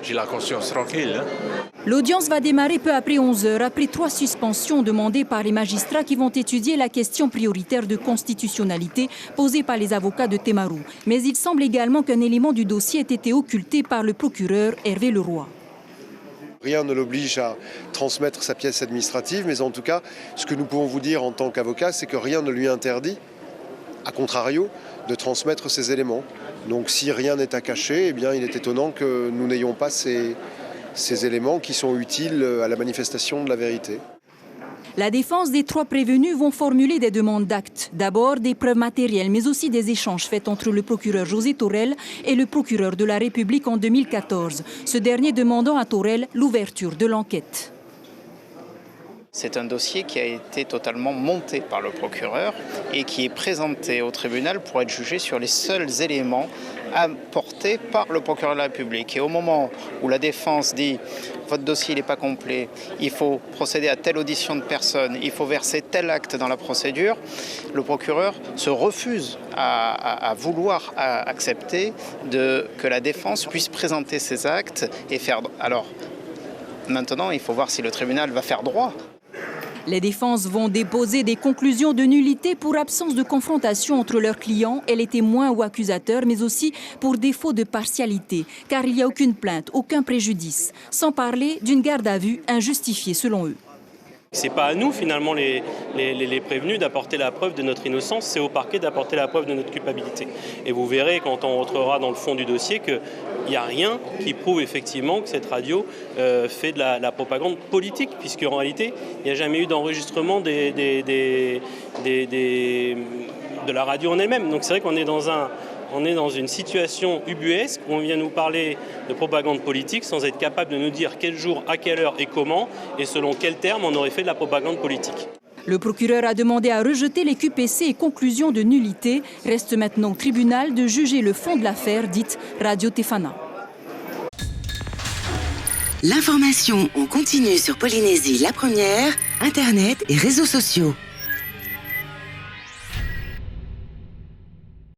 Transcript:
j'ai la conscience tranquille. L'audience va démarrer peu après 11 heures, après 3 suspensions demandées par les magistrats qui vont étudier la question prioritaire de constitutionnalité posée par les avocats de Temaru. Mais il semble également qu'un élément du dossier ait été occulté par le procureur Hervé Leroy. Rien ne l'oblige à transmettre sa pièce administrative, mais en tout cas, ce que nous pouvons vous dire en tant qu'avocat, c'est que rien ne lui interdit, à contrario, de transmettre ces éléments. Donc si rien n'est à cacher, eh bien, il est étonnant que nous n'ayons pas ces éléments qui sont utiles à la manifestation de la vérité. La défense des 3 prévenus vont formuler des demandes d'actes. D'abord des preuves matérielles, mais aussi des échanges faits entre le procureur José Torrel et le procureur de la République en 2014. Ce dernier demandant à Torrel l'ouverture de l'enquête. C'est un dossier qui a été totalement monté par le procureur et qui est présenté au tribunal pour être jugé sur les seuls éléments apportés par le procureur de la République. Et au moment où la défense dit « votre dossier n'est pas complet, il faut procéder à telle audition de personnes, il faut verser tel acte dans la procédure », le procureur se refuse à vouloir accepter que la défense puisse présenter ces actes et faire... Alors, maintenant, il faut voir si le tribunal va faire droit. Les défenses vont déposer des conclusions de nullité pour absence de confrontation entre leurs clients et les témoins ou accusateurs, mais aussi pour défaut de partialité, car il n'y a aucune plainte, aucun préjudice, sans parler d'une garde à vue injustifiée selon eux. Ce n'est pas à nous, finalement, les prévenus, d'apporter la preuve de notre innocence, c'est au parquet d'apporter la preuve de notre culpabilité. Et vous verrez, quand on rentrera dans le fond du dossier, qu'il n'y a rien qui prouve effectivement que cette radio fait de la propagande politique, puisqu'en réalité, il n'y a jamais eu d'enregistrement de la radio en elle-même. Donc c'est vrai qu'on est dans une situation ubuesque où on vient nous parler de propagande politique sans être capable de nous dire quel jour, à quelle heure et comment, et selon quels termes on aurait fait de la propagande politique. Le procureur a demandé à rejeter les QPC et conclusions de nullité. Reste maintenant au tribunal de juger le fond de l'affaire dite Radio Tefana. L'information en continu sur Polynésie la première, Internet et réseaux sociaux.